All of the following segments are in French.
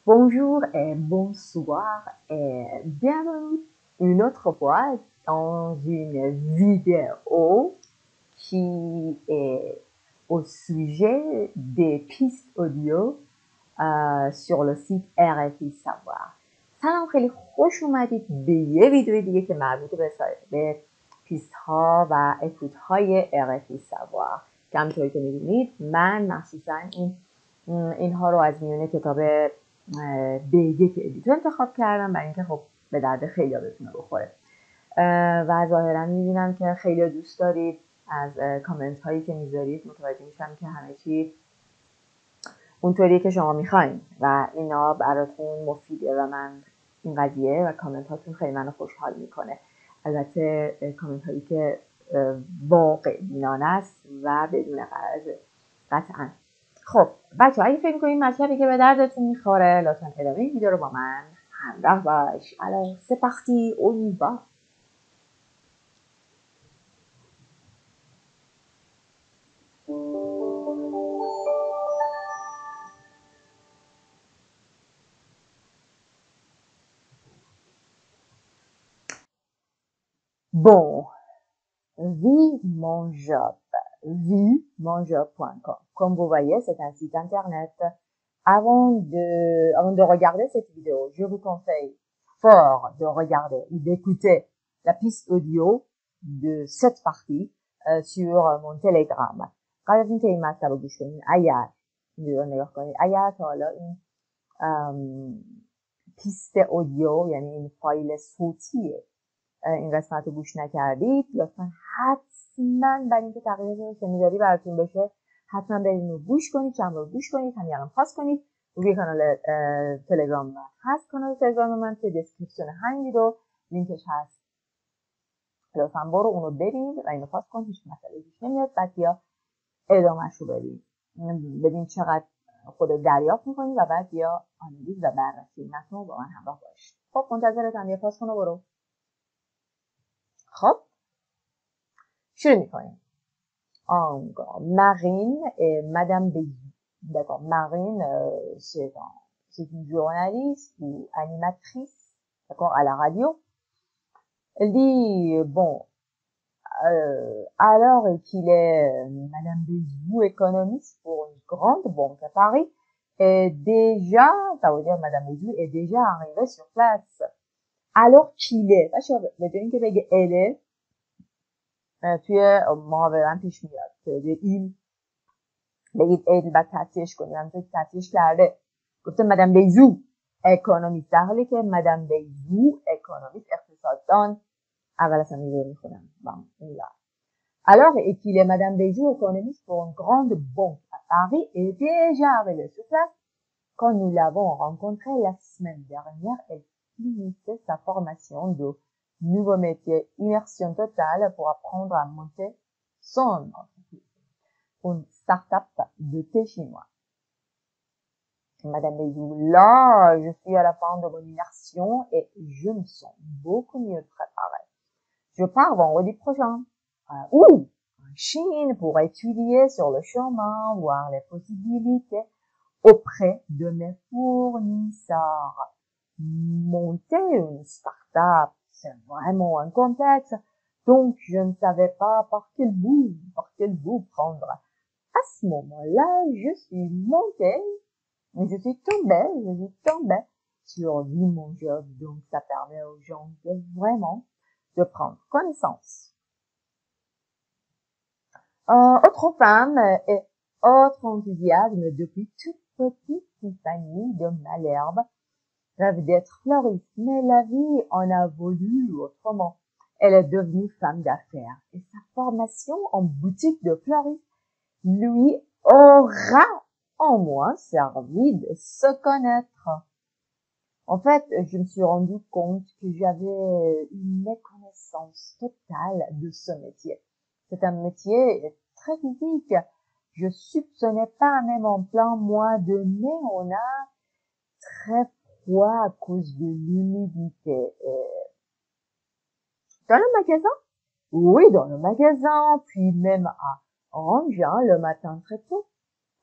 Bonjour et bonsoir et bienvenue une autre fois dans une vidéo qui est au sujet des pistes audio sur le site RFI Savoir. سلام خیلی خوش اومدید به یه ویدیو دیگه که مربوط به پیست ها و اکوت های RFI Savoir که همونطوری که می‌بینید من مخصوصا اینها رو از میونه کتاب B1 ادیتور انتخاب کردم برای اینکه خب به درد خیلی بتونه بخوره و ظاهرا می‌بینم که خیلی دوست دارید. از کامنت هایی که میذارید متوجه میشم که همه چی اونطوریه که شما میخواین و اینا براتون مفیده و من این قضیه و کامنت هاتون خیلی منو خوشحال میکنه. البته کامنت هایی که واقع بینانه است و بدون غرض قطعا. خب بچه اگه فکر میکنید مطلبی که به دردتون میخوره لطفا ادامه این ویدیو رو با من همراه باش. Alors c'est parti, on y va. Bon, vive mon job, vivemonjob.com. Comme vous voyez, c'est un site internet. Avant de regarder cette vidéo, je vous conseille fort de regarder ou d'écouter la piste audio de cette partie sur mon Telegram. قبل از اینکه این مطلب رو گوش کنید اگر ویدیو رو نگاه کنید اگر تا حالا این پیست اودیو یعنی این فایل صوتی این قسمت رو گوش نکردید لطفا حتما برای اینکه تغییر شنیداری براتون بشه حتما برید رو گوش کنید چند بار گوش کنید همین الان پاس کنید روی کانال تلگرام من هست. کانال تلگرام من توی دسکریپشن همین ویدیو لینکش هست، لطفا برو اونو ببین و اینو پاس کن. هیچ مسئله پیش نمیاد. بعد بیا ادامه‌ش رو ببین چقدر خودت دریافت می‌کنی و بعد بیا آنالیز و بررسی متن رو با من همراه باش. خب منتظرتم. یه پاس کن و برو. خب شروع می‌کنیم. Marine et Madame Bézou. D'accord, Marine, c'est une journaliste ou animatrice, d'accord, à la radio. Elle dit, bon, alors qu'il est Madame Bézou, économiste pour une grande banque à Paris, est déjà, ça veut dire Madame Bézou est déjà arrivée sur place. Alors qu'il est, بدون که بگه اله توی محاورم پیش میاد توی این بگید ایل بعد تصحیحش کنید همونطور که تصحیحش کرده گفته مدام بیزو اکونومیست در حالی که مدام بیزو اکونومیست اقتصاددان. اول اصلا این رو میخونم alors qu'il est Madame Bézou économiste pour une grande banque à Paris est déjà arrivée sur place. Quand nous l'avons rencontrée la semaine dernière, elle finissait sa formation de nouveau métier immersion totale pour apprendre à monter son entreprise, une start-up de thé chinois. Madame Bézou, là, je suis à la fin de mon immersion et je me sens beaucoup mieux préparée. Je pars vendredi prochain. En Chine pour étudier sur le chemin, voir les possibilités auprès de mes fournisseurs. Monter une start-up, c'est vraiment un complexe, donc je ne savais pas par quel bout prendre. À ce moment-là, je suis montée, mais je suis tombée sur Vive mon job, donc ça permet aux gens de vraiment de prendre connaissance. Autre femme et autre enthousiasme depuis toute petite Tiffany de Malherbe rêve d'être fleuriste, mais la vie en a voulu autrement. Elle est devenue femme d'affaires et sa formation en boutique de fleuriste lui aura au moins servi de se connaître. En fait, je me suis rendu compte que j'avais une méconnaissance totale de ce métier. C'est un métier très physique. Je soupçonnais pas même en plein mois de mai, on a très froid à cause de l'humidité. Dans le magasin? Oui, dans le magasin, puis même à Orange, le matin très tôt.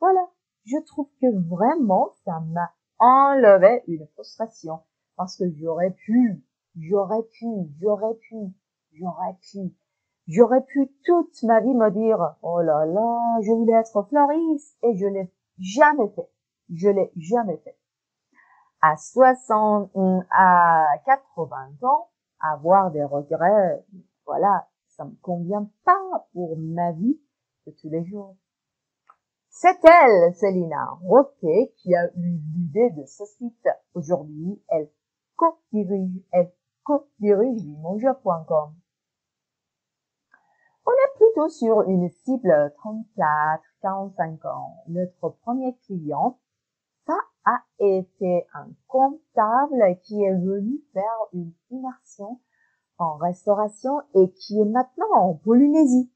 Voilà. Je trouve que vraiment, ça m'a enlever une frustration. Parce que j'aurais pu toute ma vie me dire, oh là là, je voulais être fleuriste et je l'ai jamais fait. Je l'ai jamais fait. À 80 ans, avoir des regrets, voilà, ça me convient pas pour ma vie de tous les jours. C'est elle, Célina Roquet, qui a eu l'idée de ce site. Aujourd'hui, elle co-dirige limonjob.com. On est plutôt sur une cible 34-45 ans. Notre premier client, ça a été un comptable qui est venu faire une immersion en restauration et qui est maintenant en Polynésie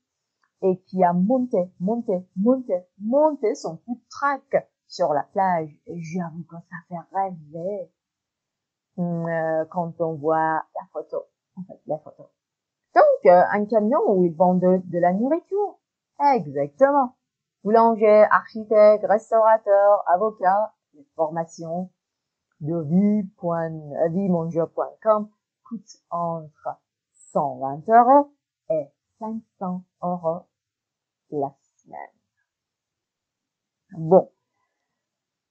et qui a monté son food truck sur la plage. Et j'avoue que ça fait rêver quand on voit la photo, en fait, les photos. Donc, un camion où ils vendent de la nourriture. Exactement. Boulanger, architecte, restaurateur, avocat, les formations de vie.monjob.com coûtent entre 120 € et 500 € la semaine. Bon.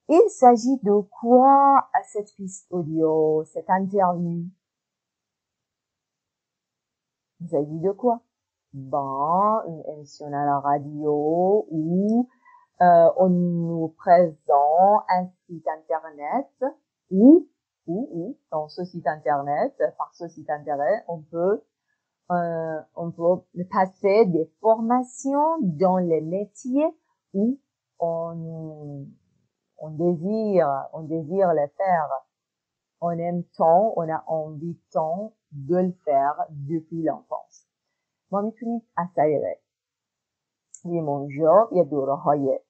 Il s'agit de quoi à cette piste audio, cette interview? Il s'agit de quoi? Ben, une émission à la radio où on nous présente un site internet où dans ce site internet, par ce site internet, on peut passer des formations dans les métiers où on désire les faire. On aime tant, on a envie tant de le faire depuis l'enfance. ما میتونید از طریق لیمونجاب یا دوره‌های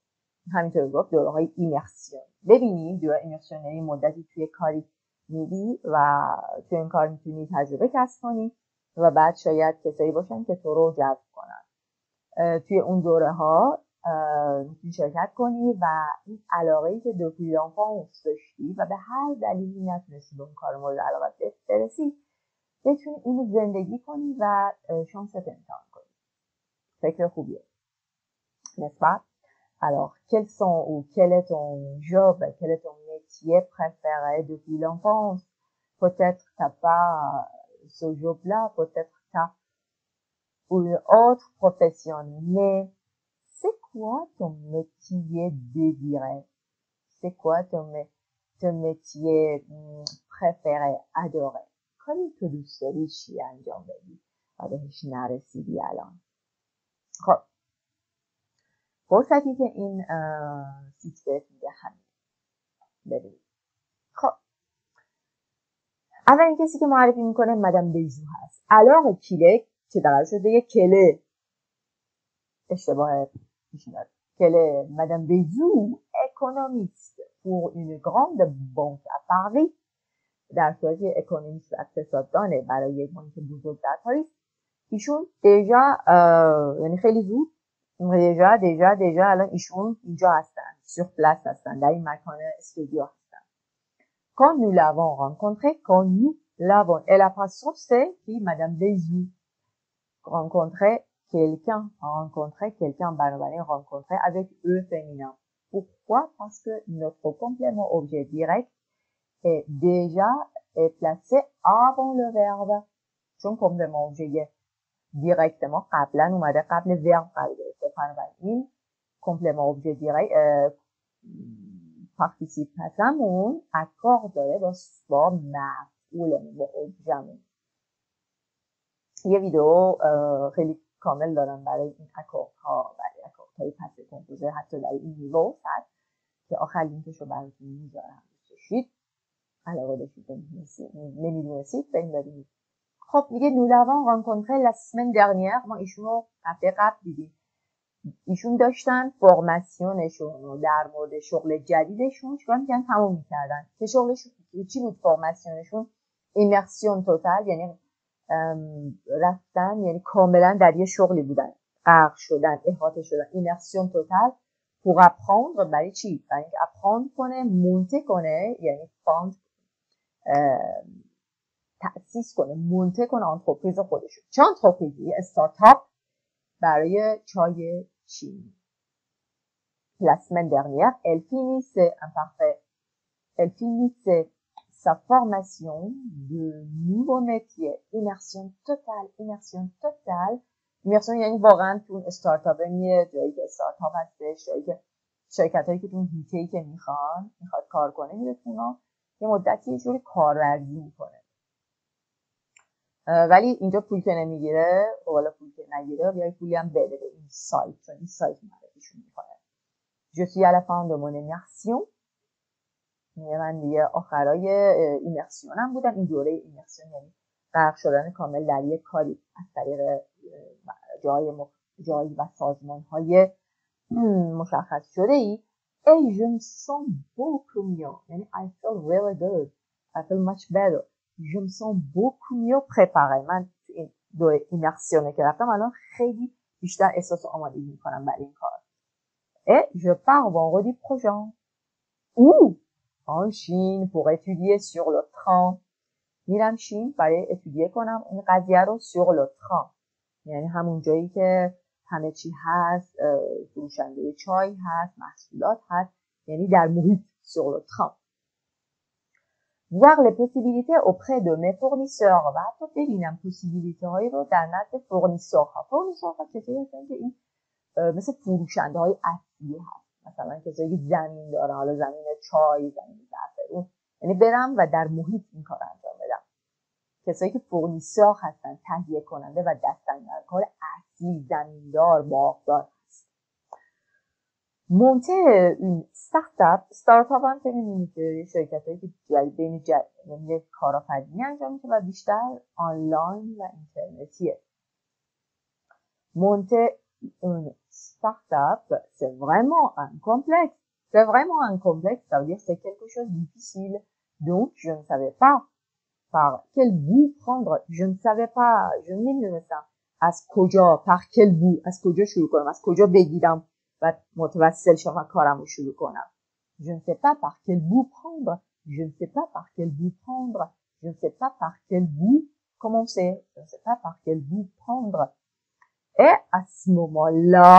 همینطور گفت دوره‌های ایمرسیون ببینید. دوره ایمرسیون یعنی مدتی توی کاری میری و توی این کار میتونی تجربه کسب کنی و بعد شاید کسایی باشن که تو رو جذب کنن. توی اون دوره ها میتونی شرکت کنی و این علاقه‌ای که depuis l'enfance داشتی و به هر دلیلی نتونستی به اون کار مورد علاقت برسی بتونی اینو زندگی کنی و شانست امتحان کنی. فکر خوبیه. N'est-ce pas? Alors, quels sont ou quel est ton job, quel est ton métier préféré depuis l'enfance? Peut-être t'as pas ce job-là, peut-être t'as une autre profession, mais c'est quoi ton métier désiré? C'est quoi ton métier préféré, adoré? کاری که دوست داری چی انجام بدی و بهش نرسیدی الان؟ خب فرصتی که این سیت بهت میده همین. ببینید. خب اولین کسی که معرفی میکنه مدام بیزو هست. Alors کیله که در شده یه کله اشتباه پیش میاد. کله مدام بیزو économiste pour une grande banque à Paris. در صورتی اکونومیست و اقتصاددانه برای یک بانک بزرگ در پاریس. ایشون دیجا یعنی خیلی زود دیجا الان ایشون اینجا هستن، sur place هستن، در این مکان استودیو هستن. Quand nous l'avons rencontré, et la façon c'est que Madame Bézou rencontrait quelqu'un بنابراین rencontrer avec eux féminin. Pourquoi? Parce que notre complément objet direct est déjà placé avant le verbe. چون complément objet directement قبلا اومده قبل verbe قرار گرفته. بنابراین complément objet direct participe passamون accord داره با مفعولمون با objetمون. یه ویدیو خیلی کامل دارم برای این اکوردهای پس کمپوزر حتی در این نیو هست که آخر لینکش رو براتون میذارم. بشید علاقه داشتید نمیدونستید بریم ببینید. خب میگه nous l'avons rencontré la semaine dernière. ما ایشون رو هفته قبل دیدیم. ایشون داشتن فرماسیونشون رو در مورد شغل جدیدشون چیکار میکنن تموم میکردن. که شغلشون چی بود؟ فرماسیونشون ایمرسیون توتال، یعنی رفتن، یعنی کاملا در یه شغلی بودن، غرق شدن، احاطه شدن. ایمرسیون توتال pour apprendre برای چی؟ برای اینکه apprendre کنه، مونته کنه، یعنی فاند تأسیس کنه، مونته کنه آنترپریز خودشو. چه آنترپریزی؟ استارتاپ برای چای چینی. La semaine dernière, elle finissait sa formation de nouveaux métiers. Immersion totale. Immersion یعنی واقعا تو استارتاپ میره جایی که استارتاپ هستش، جایی که شرکتایی که تو هیته‌ای که میخواد کار کنه میره تو اونا یه مدتی یه جوری کارورزی میکنه. ولی اینجا پول که نمیگیره، والا پول که نگیره یا پولی هم بده به این سایت، چون این سایت معرفیشون میکنه. Je suis à la fin de mon immersion. من دیگه آخرای ایمرسیونم بودم. این دوره ایمرسیون یعنی غرق شدن کامل در یک کاری از طریق جایی و سازمان‌های مشخص شده ای. Et je me sens beaucoup mieux. یعنی I feel really good. I feel much better. Je me sens beaucoup mieux préparé. من این دوره ایمرسیونه که رفتم الان خیلی بیشتر احساس آمادگی میکنم برای این کار. Et je pars vendredi prochain. Où? En Chine pour étudier sur le train. میرم چین برای اتودیه کنم این قضیه رو sur le train. یعنی همون جایی که همه چی هست، فروشنده چای هست، محصولات هست، یعنی در محیط sur le train. Voir les possibilités auprès de mes fournisseurs. و حتی ببینم پوسیبیلیته هایی رو در نزد فورنیسورها. فورنیسورها کسایی هستن که این مثل فروشنده های اصلی هست، مثلا کسایی که زمین داره، حالا زمین چای، زمین زعفرون، یعنی برم و در محیط این کار انجام بدم. کسایی که فورنیسور هستن، تهیه کننده و دستاندرکار اصلی، زمیندار، باغدار هست. monter une startup هم که می‌بینید که شرکتایی که بین یعنی کارآفرینی انجام میشه و بیشتر آنلاین و اینترنتیه. monter une start-up, c'est vraiment un complexe. C'est vraiment un complexe, ça veut dire que c'est quelque chose de difficile. Donc, je ne savais pas par quel bout prendre. Je ne savais pas, je نمی‌دونستم از کجا، par quel bout، از کجا شروع کنم، از کجا بگیرم و متوسل شم و کارم رو شروع کنم. Je ne sais pas par quel bout prendre. Je ne sais pas par quel bout prendre. Je ne sais pas par quel bout commencer. Je ne sais pas par quel bout prendre. Et à ce moment-là,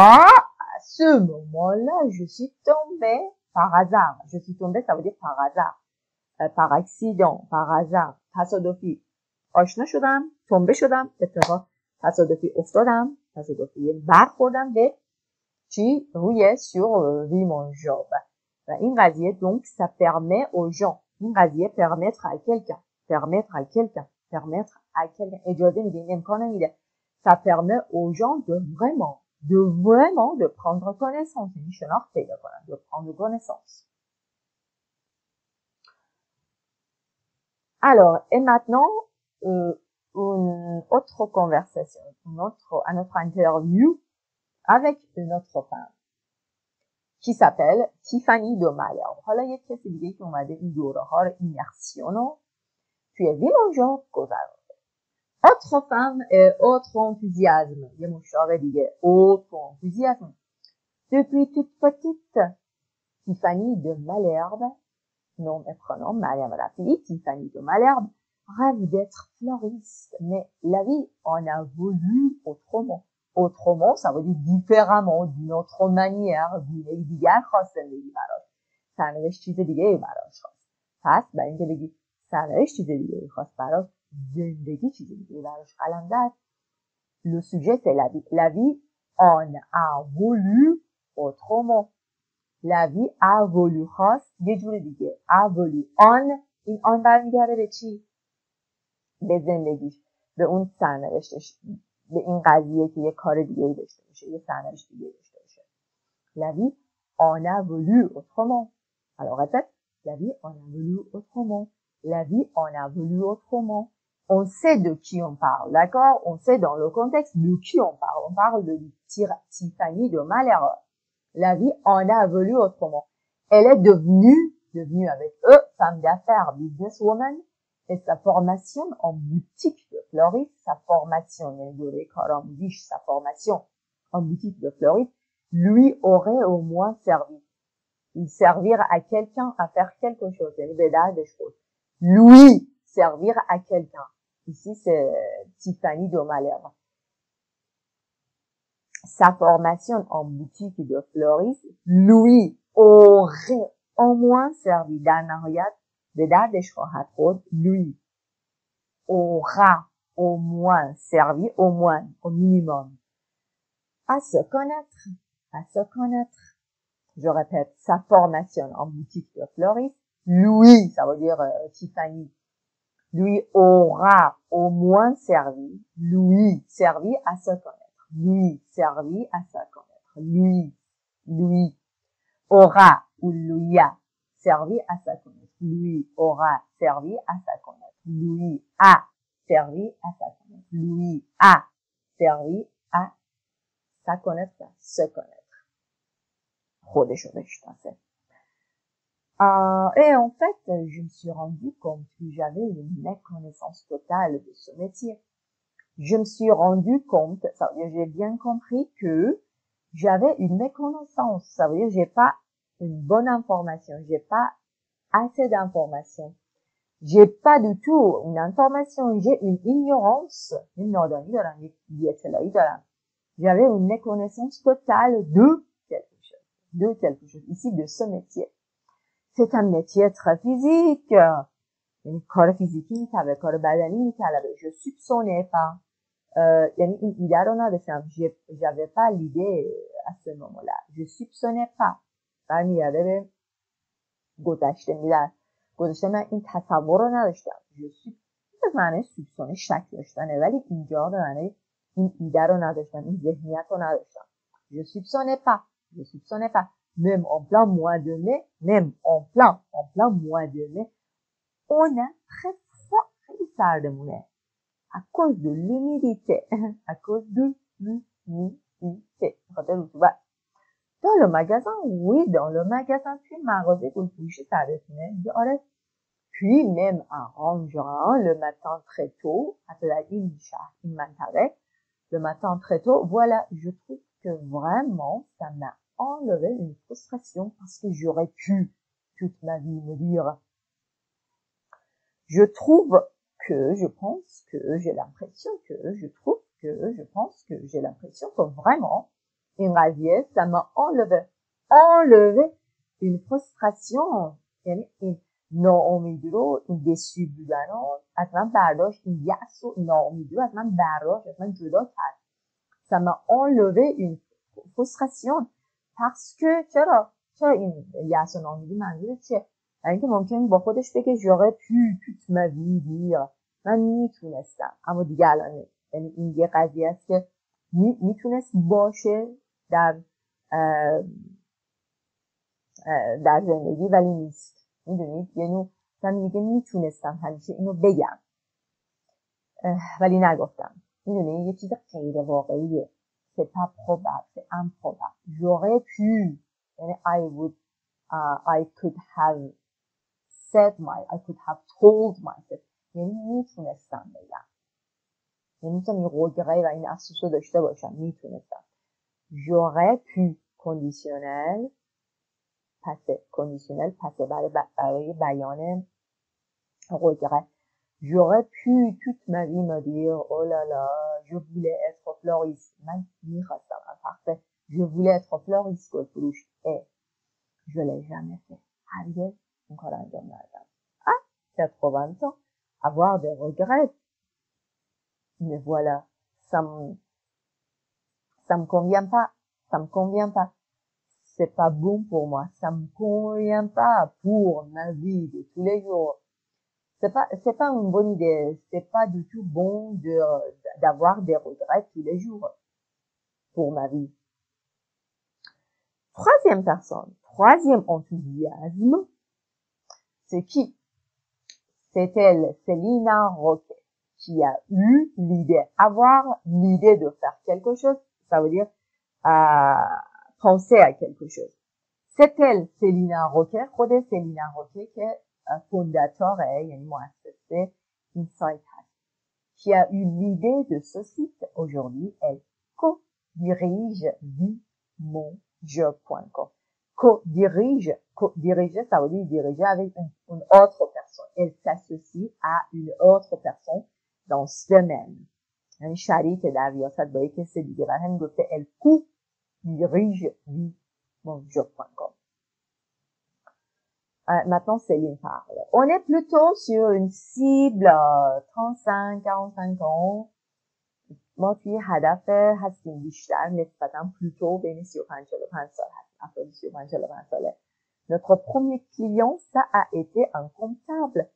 je suis tombée par hasard. Je suis tombée, ça veut dire par hasard. par accident, par hasard. تصادفی آشنا شدم، تنبه شدم، اتفاق تصادفی افتادم، تصادفی برخوردم به چی؟ روی sur mon job. و این قضیه donc ça permet aux gens. این قضیه permettre à quelqu'un. اجازه میده، این امکان میده. Ça permet aux gens de vraiment de prendre connaissance. یعنی شناخت پیدا کنن، de prendre connaissance. Alors, et maintenant, une autre conversation, un autre interview avec une autre femme qui s'appelle Tiffany de Malherbe. حالا یک کسی دیگه که اومده این دوره ها رو ایمرسیون رو توی ویلانجا گذرانده. Autre femme et autre enthousiasme. یه مشتاق دیگه. Autre enthousiasme. Depuis toute petite, Tiffany de Malherbe, nom et prénom, Mariam Rafi, Tiffany de Malherbe, rêve d'être fleuriste. Mais la vie en a voulu autrement. Autrement, ça veut dire différemment, d'une autre manière, گونه دیگر خواست زندگی براش. سرنوشت چیز دیگه براش خواست. پس برای اینکه بگی سرنوشت چیز دیگه خواست براش، زندگی چیز دیگه براش قلم زد. Le sujet c'est la vie. La vie en a voulu autrement. La vie a voulu خواست یه جور دیگه. A voulu. این آن برمیگرده به چی؟ به زندگیش، به اون سرنوشتش، به این قضیه که یه کار دیگه داشته باشه، یه سرنوشت دیگه داشته باشه. La vie en a voulu autrement. Alors répète. La vie en a voulu autrement. La vie en a voulu autrement. On sait de qui on parle, d'accord? On sait dans le contexte de qui on parle. On parle de Tiffany de Malherbe. La vie en a voulu autrement. Elle est devenue avec eux, femme d'affaires, businesswoman, et sa formation en boutique de fleuriste, sa formation en sa formation en boutique de fleuriste, lui aurait au moins servi. Servir à quelqu'un à faire quelque chose. Lui servir à quelqu'un. Ici, c'est Tiffany d'O'Malley. Sa formation en boutique de fleuriste lui aurait au moins servi. در نهایت به دردش خواهد خورد. Lui aura au moins servi, au moins, au minimum. À se connaître, à se connaître. Je répète, sa formation en boutique de fleuriste, lui, ça veut dire Tiffany, lui aura au moins servi, lui, servi à se connaître, lui, servi à se connaître, lui, aura ou lui a servi à se connaître, lui aura servi à se connaître, lui a servi à se connaître, lui a servi à se connaître, se connaître. خودشو بشناسه. Et en fait, je me suis rendu compte que j'avais une méconnaissance totale de ce métier. Je me suis rendu compte, ça veut dire j'ai bien compris que j'avais une méconnaissance. Ça veut dire j'ai pas une bonne information, j'ai pas assez d'informations. J'ai pas du tout une information, j'ai une ignorance. J'avais une méconnaissance totale de quelque chose, ici de ce métier. C'est un métier très physique. یعنی کار فیزیکی میطلبه، کار بدنی میطلبه. Je soupçonnais pas. یعنی این ایده رو نداشتم. j'avais pas l'idée à ce moment-là. Je soupçonnais pas. برمیگرده به گذشته میدن. گذشته من این تصور رو نداشتم. به معنی سوپسونه شک داشتنه، ولی اینجا به معنی این ایده رو نداشتم، این ذهنیت رو نداشتم. Je soupçonnais pas. Je soupçonnais pas. Même en plein mois de mai, même en plein mois de mai, on a très froid, خیلی سردمونه. À cause de l'humidité. À cause de l'humidité. Dans le magasin, oui, dans le magasin, puis مغازه گلفروشی سردتونه. آره. Puis même en rangeant le matin très tôt, حتی در این شهر، این منطقه, le matin très tôt, voilà, je trouve que vraiment, ça m'a enlevé une frustration parce que j'aurais pu toute ma vie me dire, je trouve que, je pense que, j'ai l'impression que, je trouve que, je pense que, j'ai l'impression que vraiment, این قضیه, ça m'a enlevé une frustration, یعنی این ناامیدی رو، این دستی بودن رو از من برداشت، این یأس و ناامیدی رو از من برداشت، از من جدا کرد. Ça m'a enlevé une frustration parce que چرا این یأس و ناامیدی منظور چیه؟ یعنی که ممکن با خودش بگه j'aurais pu toute ma vie dire من میتونستم، اما دیگه الان یعنی این یه قضیه است که میتونست باشه در زندگی ولی نیست. میدونید؟ یعنی من میگه میتونستم همیشه اینو بگم ولی نگفتم. میدونید؟ یه چیز غیر واقعیه. c'est pas probable, c'est improbable. J'aurais pu, یعنی I could have I could have told myself. یعنی میتونستم بگم. یعنی میتونم یه regret و این افسوس رو داشته باشم. میتونستم. J'aurais pu, conditionnel, passé برای بیان regret. J'aurais pu toute ma vie me dire, oh là là, je voulais être fleuriste. من میخواستم parfait. Je voulais être fleuriste گلفروش. Et je l'ai jamais fait. هرگز این کار انجام ندادم. 80 ans, avoir des regrets. Mais voilà, ça me convient pas. Ça me convient pas. C'est pas bon pour moi. Ça me convient pas pour ma vie de tous les jours. C'est pas une bonne idée. C'est pas du tout bon d'avoir des regrets tous les jours pour ma vie. Troisième personne, troisième enthousiasme, c'est qui? C'est elle, Célina Roquet, qui a eu l'idée, avoir l'idée de faire quelque chose, ça veut dire penser à quelque chose. C'est elle, Célina Roquet, خود Célina Roquet که fondateur یعنی مؤسسه این سایت هست, qui a eu l'idée de ce site. Aujourd'hui, elle co-dirige monje.com. Co-diriger, ça veut dire diriger avec une autre personne. Elle s'associe à une autre personne dans ce domaine. یعنی شریک در ریاست با یک کسی دیگه. و همین گفته elle co-dirige monje.com. Maintenant, Céline parle. On est plutôt sur une cible 35-45 ans. ما توی هدف هستیم بیشتر نسبتاً plutôt بین 35-45 سال هستیم. افراد 35-45 ساله. Notre premier client, ça a été un comptable.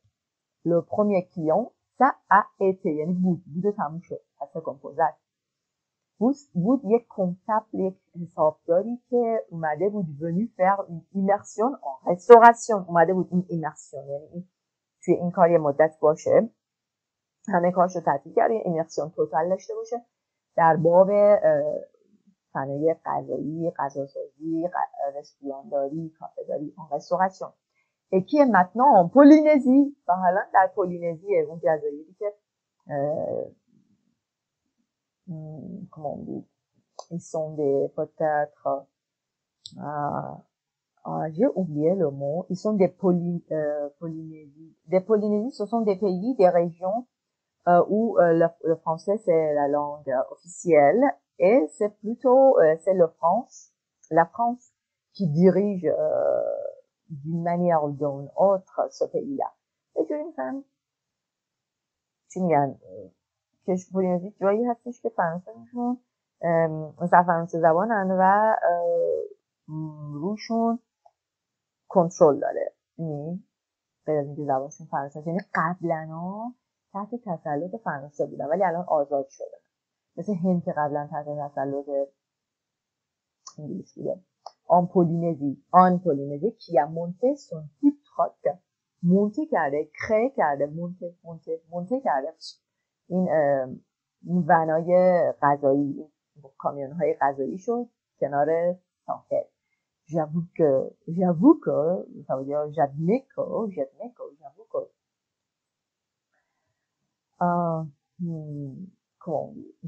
Le premier client, ça a été. یعنی بود تموم شد. حتی کمپوزت. بود یک comptable، یک حسابداری که اومده بود venu faire une immersion en restauration. اومده بود این immersion یعنی توی این کار یه مدت باشه. همه کارشو تعطیل کرده، ایمرسیون توتال داشته باشه در باب صنایع غذایی، غذاسازی، رستورانداری، کافه‌داری، رستوراسیون. qui est maintenant en Polynésie. و حالا در پولینزی، اون جزایری که comment on dit, ils sont des peut-être j'ai oublié le mot, ils sont des Polynésies. Des Polynésies, ce sont des pays, des régions où le français c'est la langue officielle et c'est plutôt c'est la France qui dirige d'une manière ou d'une autre ce pays-là. Et je me چی میگن که پولینزی جایی هستش که فرانسهشون مثلا فرانسه زبانن و روشون کنترل داره. یعنی غیر از اینکه زبانشون فرانسه، یعنی قبلا تحت تسلط فرانسه بودن ولی الان آزاد شدن. مثل هند که قبلا تحت تسلط انگلیس بوده. آن پولینزی qui a monté son food truck. مونته کرده، کره کرده، مونته کرده این ونای غذایی، کامیون های غذایی شد کنار ساحل. j'avoue que ça veut dire j'admets que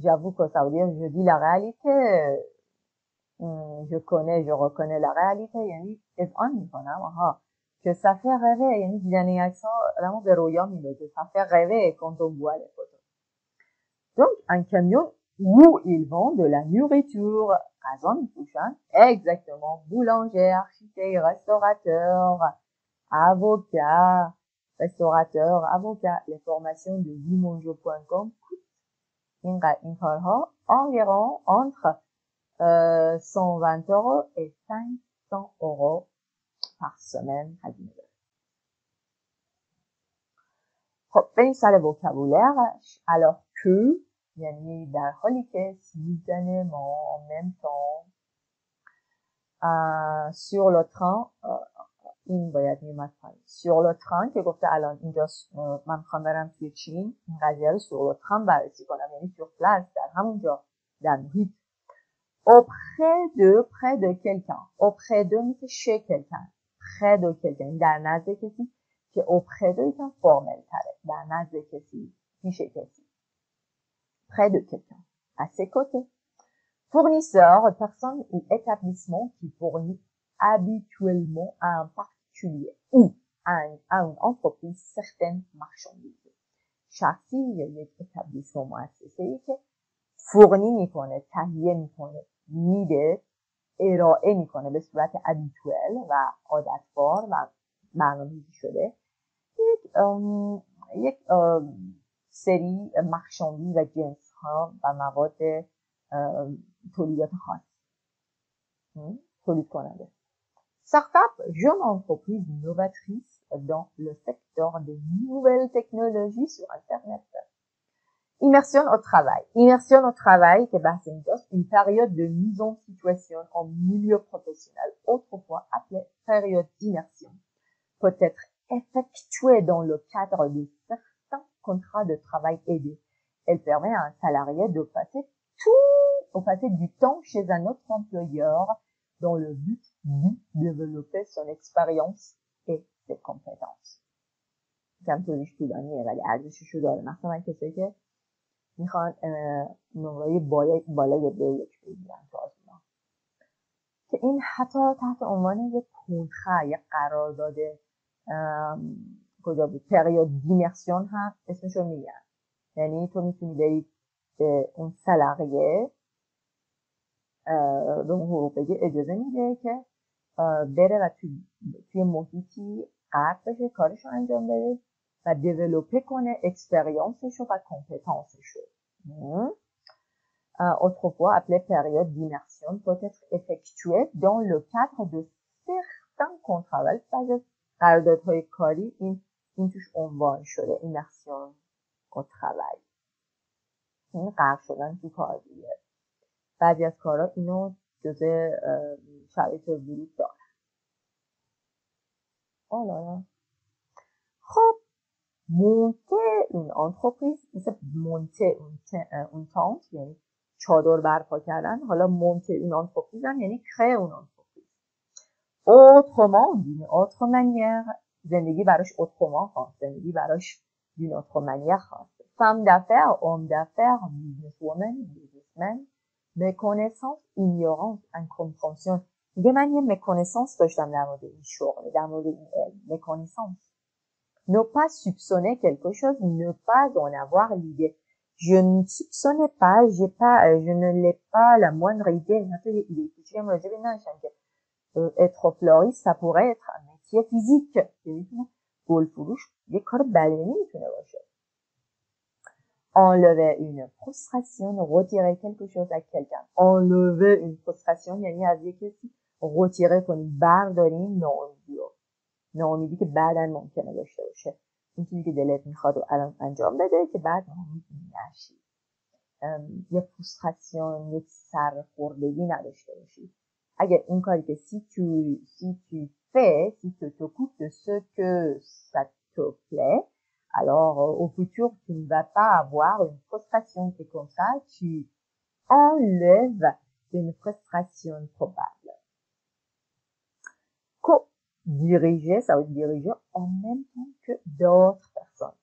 j'avoue que ça veut dire je dis la réalité, je reconnais la réalité. یعنی اذعان میکنم que ça fait rêver. یعنی دیدن این عکس‌ها آدمو به رویا میندازه. ça fait rêver quand on voit les photos. Donc un camion où ils vendent de la nourriture. غذا میفروشن. Exactement. Boulanger, architecte, restaurateur, avocat, avocat. Les formations de vimonjo.com coûtent این کارها environ entre 120 € et 500 € par semaine هزینه داره. خب بریم سر وکابولر. alors que یعنی در حالی که simultanément en même temps sur le train این باید میومد پایین. sur le train که گفته الان اینجا من میخوام برم توی چین، این قضیه رو sur le train بررسی کنم یعنی sur place در همونجا در محیط. près de quelqu'un. auprès de میشه chez quelqu'un. près de quelqu'un در نزد کسی که auprès de یکم فرمل تره. در نزد کسی، پیش کسی. près de quelqu'un. À ses côtés. Fournisseur, personne ou établissement qui fournit habituellement à un particulier ou à une entreprise certaines marchandises. شخصی یا یک اتبلیسمون مؤسسه‌ای که فورنی میکنه، تهیه میکنه، میده، ارائه میکنه به صورت ابیتوئل و عادتوار و برنامه‌ریزی شده یک سری marchandises و جنس ها و مواد تولیدات خاص تولید کننده. Start-up, jeune entreprise novatrice dans le secteur des nouvelles technologies sur Internet. Immersion au travail. Immersion au travail que بحث اینجاست une période de mise en situation en milieu professionnel, autrefois appelée période d'immersion, peut être effectuée dans le cadre de certains contrats de travail aidés. Elle permet à un salarié de passer du temps chez un autre employeur dans le but de développer son expérience et ses compétences. کم توضیحش طولانیه ولی ارزششو داره. مثلا کسایی که میخوان نمره بالای B1 بگیرن تو آزمون. این حتی تحت عنوان یک کنترا، یک قرارداد کجا بود، پریود دیمرسیون هم اسمشو میگن. یعنی تو میتونی بری به اون سلقیه به اون حقوقی اجازه میده که بره و توی محیطی غرق بشه، کارشو انجام بده و دیولوپه کنه اکسپریانسشو و کمپتانسشو. Autrefois appelée période d'immersion peut être effectuée dans le cadre de certains contrats. ولی بعضی از قراردادهای کاری این توش عنوان شده، immersion au travail. این غرق شدن تو کار دیگه. بعضی از کارا اینو جزء شرایط ورود داره. خب monter une entreprise مثل monter une tente یعنی چادر برپا کردن. حالا monter une entreprise هم یعنی créer une entreprise. autrement d'une autre manière زندگی براش autrement خواست، زندگی براش d'une autre manière خواست. femme d'affaires, homme d'affaires, businesswoman, businessman, méconnaissance, ignorance, incompréhension. میگه من یه méconnaissance داشتم در مورد این شغل، در مورد این علم. méconnaissance. Ne pas soupçonner quelque chose, ne pas en avoir l'idée. Je ne soupçonnais pas, je ne l'ai pas la moindre idée. حتی یه ایده کوچیکم راجع به نداشتم که être fleuriste, ça pourrait être un métier physique. میتونه گل فروش یه کار بدنی میتونه باشه. Enlever une frustration, retirer quelque chose à quelqu'un. Enlever une frustration یعنی از یک کسی retirer کنیم، برداریم ناامیدی رو. ناامیدی که بعداً ممکنه داشته باشه. این چیزی که دلت میخواد و الان انجام بده که بعد ناامید نشی. یه فروستراسیون، یک سرخوردگی نداشته باشی. اگر این کاری که si tu fais, si tu t'occupes de ce que ça te plaît, alors au futur tu ne vas pas avoir une frustration qui est comme ça, tu enlèves une frustration probable. diriger, ça veut diriger en même temps que d'autres personnes.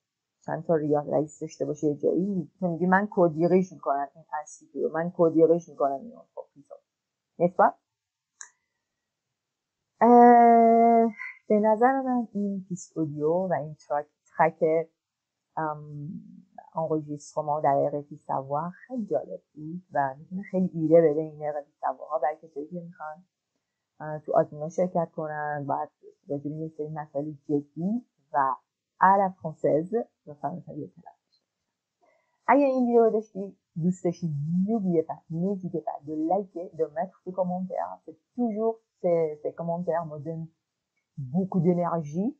چند تا رئیس داشته باشه یه جایی میگه من کودیریج میکنم این انستیتو، من کودیریج میکنم این انترپریز. n'est-ce pas؟ به نظر من این پیست اودیو و این ترک انریژیسترمان در RFI Savoir خیلی جالب بود و میتونه خیلی ایده بده این RFI Savoir ها برای کسایی که میخوان تو آزمون‌ها شرکت کنن، باید راجع به یک سری مسائل جدی و à la française و فرانسوی اطلاع داشته باشن. اگر این ویدیو دوست داشتید n'oubliez pas de liker, de mettre des commentaires. C'est toujours ces commentaires me donnent beaucoup d'énergie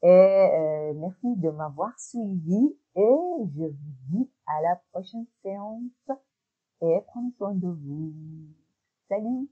et merci de m'avoir suivi et je vous dis à la prochaine séance et prenez soin de vous. Salut!